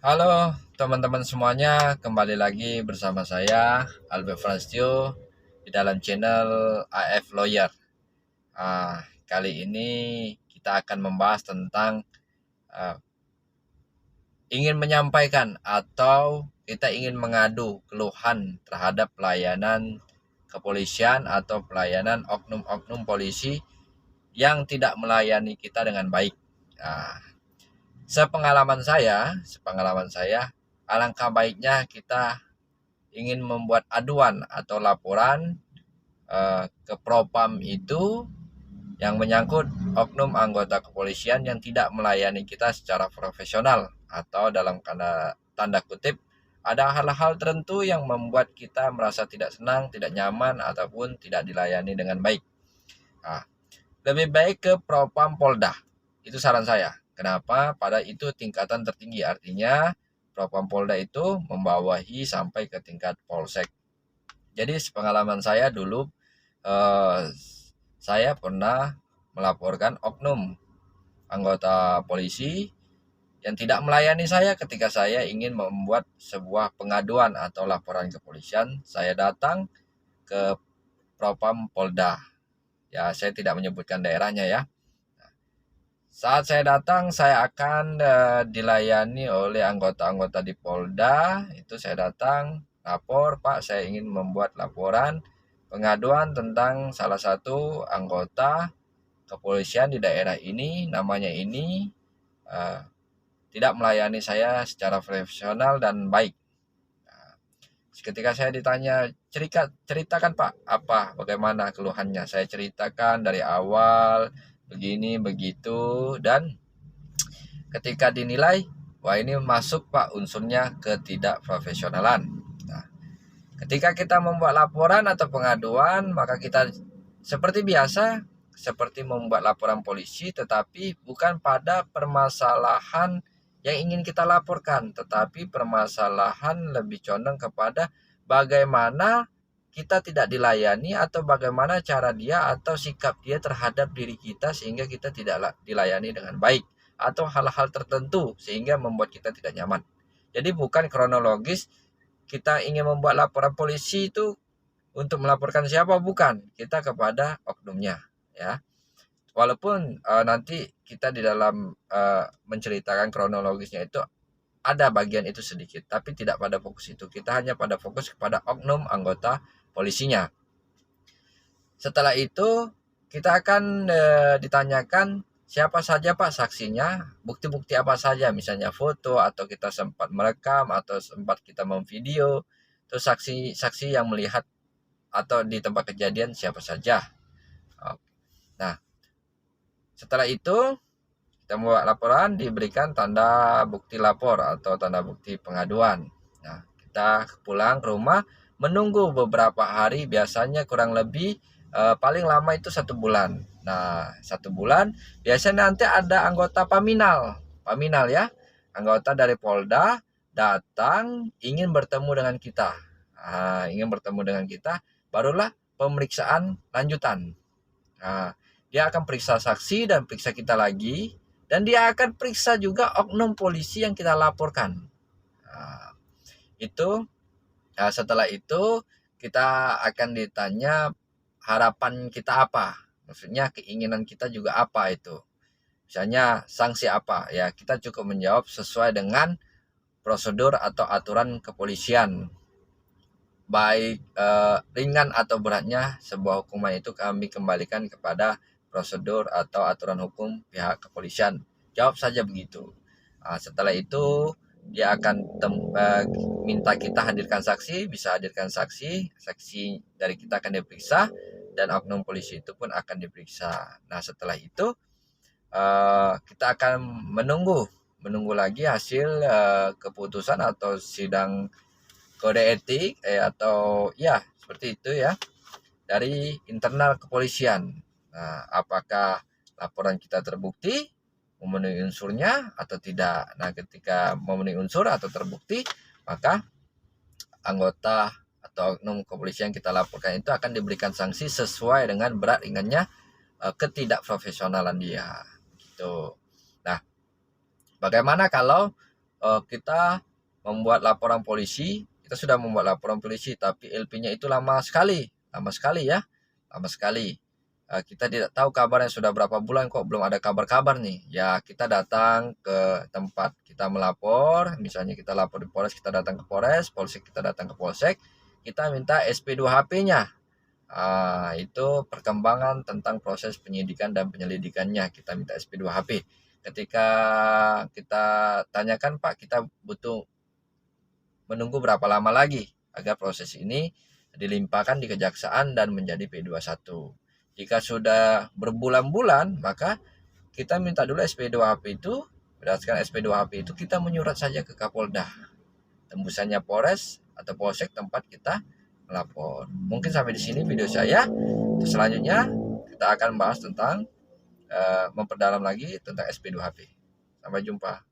Halo teman-teman semuanya, kembali lagi bersama saya Albert Franstio di dalam channel AF Lawyer. Kali ini kita akan membahas tentang ah, ingin menyampaikan atau kita ingin mengadu keluhan terhadap pelayanan kepolisian atau pelayanan oknum-oknum polisi yang tidak melayani kita dengan baik. Ah, sepengalaman saya, alangkah baiknya kita ingin membuat aduan atau laporan ke Propam itu yang menyangkut oknum anggota kepolisian yang tidak melayani kita secara profesional atau dalam tanda kutip ada hal-hal tertentu yang membuat kita merasa tidak senang, tidak nyaman ataupun tidak dilayani dengan baik. Nah, lebih baik ke Propam Polda. Itu saran saya. Kenapa? Pada itu tingkatan tertinggi, artinya Propam Polda itu membawahi sampai ke tingkat Polsek. Jadi sepengalaman saya dulu, saya pernah melaporkan oknum anggota polisi yang tidak melayani saya ketika saya ingin membuat sebuah pengaduan atau laporan kepolisian. Saya datang ke Propam Polda. Ya, saya tidak menyebutkan daerahnya ya. Saat saya datang, saya akan dilayani oleh anggota-anggota di Polda. Itu saya datang, lapor, Pak, saya ingin membuat laporan pengaduan tentang salah satu anggota kepolisian di daerah ini, namanya ini, eh, tidak melayani saya secara profesional dan baik. Ketika saya ditanya, ceritakan Pak, bagaimana keluhannya. Saya ceritakan dari awal, begini, begitu, dan ketika dinilai, wah ini masuk Pak unsurnya ketidakprofesionalan. Nah, ketika kita membuat laporan atau pengaduan, maka kita seperti biasa, seperti membuat laporan polisi, tetapi bukan pada permasalahan yang ingin kita laporkan, tetapi permasalahan lebih condong kepada bagaimana kita tidak dilayani atau bagaimana cara dia atau sikap dia terhadap diri kita sehingga kita tidak dilayani dengan baik atau hal-hal tertentu sehingga membuat kita tidak nyaman. Jadi bukan kronologis kita ingin membuat laporan polisi itu untuk melaporkan siapa, bukan, kita kepada oknumnya ya. Walaupun nanti kita di dalam menceritakan kronologisnya itu ada bagian itu sedikit, tapi tidak pada fokus itu. Kita hanya pada fokus kepada oknum anggota polisinya. Setelah itu kita akan ditanyakan siapa saja Pak saksinya, bukti-bukti apa saja, misalnya foto atau kita sempat merekam atau sempat kita memvideo, terus saksi-saksi yang melihat atau di tempat kejadian siapa saja. Nah, setelah itu kita membuat laporan, diberikan tanda bukti lapor atau tanda bukti pengaduan. Nah, kita pulang ke rumah, menunggu beberapa hari, biasanya kurang lebih paling lama itu 1 bulan. Nah, 1 bulan biasanya nanti ada anggota Paminal ya, anggota dari Polda datang ingin bertemu dengan kita. Ingin bertemu dengan kita, barulah pemeriksaan lanjutan. Nah, dia akan periksa saksi dan periksa kita lagi, dan dia akan periksa juga oknum polisi yang kita laporkan. Nah, itu setelah itu kita akan ditanya harapan kita apa, maksudnya keinginan kita juga apa itu. Misalnya sanksi apa, ya kita cukup menjawab sesuai dengan prosedur atau aturan kepolisian. Baik ringan atau beratnya sebuah hukuman itu kami kembalikan kepada prosedur atau aturan hukum pihak kepolisian. Jawab saja begitu. Setelah itu dia akan minta kita hadirkan saksi, bisa hadirkan saksi dari kita akan diperiksa dan oknum polisi itu pun akan diperiksa. Nah, setelah itu kita akan menunggu lagi hasil keputusan atau sidang kode etik atau ya seperti itu ya dari internal kepolisian. Nah, apakah laporan kita terbukti memenuhi unsurnya atau tidak. Nah, ketika memenuhi unsur atau terbukti, maka anggota atau oknum kepolisian yang kita laporkan itu akan diberikan sanksi sesuai dengan berat ringannya ketidakprofesionalan dia. Gitu. Nah, bagaimana kalau kita membuat laporan polisi, kita sudah membuat laporan polisi, tapi LP-nya itu lama sekali ya, lama sekali. Kita tidak tahu kabarnya sudah berapa bulan kok belum ada kabar-kabar nih. Ya kita datang ke tempat kita melapor, misalnya kita lapor di Polres, kita datang ke Polres, Polsek kita datang ke Polsek, kita minta SP2HP-nya. Itu perkembangan tentang proses penyidikan dan penyelidikannya, kita minta SP2HP. Ketika kita tanyakan, Pak, kita butuh menunggu berapa lama lagi agar proses ini dilimpahkan di kejaksaan dan menjadi P21. Jika sudah berbulan-bulan, maka kita minta dulu SP2HP itu, berdasarkan SP2HP itu kita menyurat saja ke Kapolda. Tembusannya Polres atau Polsek tempat kita melapor. Mungkin sampai di sini video saya. Selanjutnya kita akan bahas tentang memperdalam lagi tentang SP2HP. Sampai jumpa.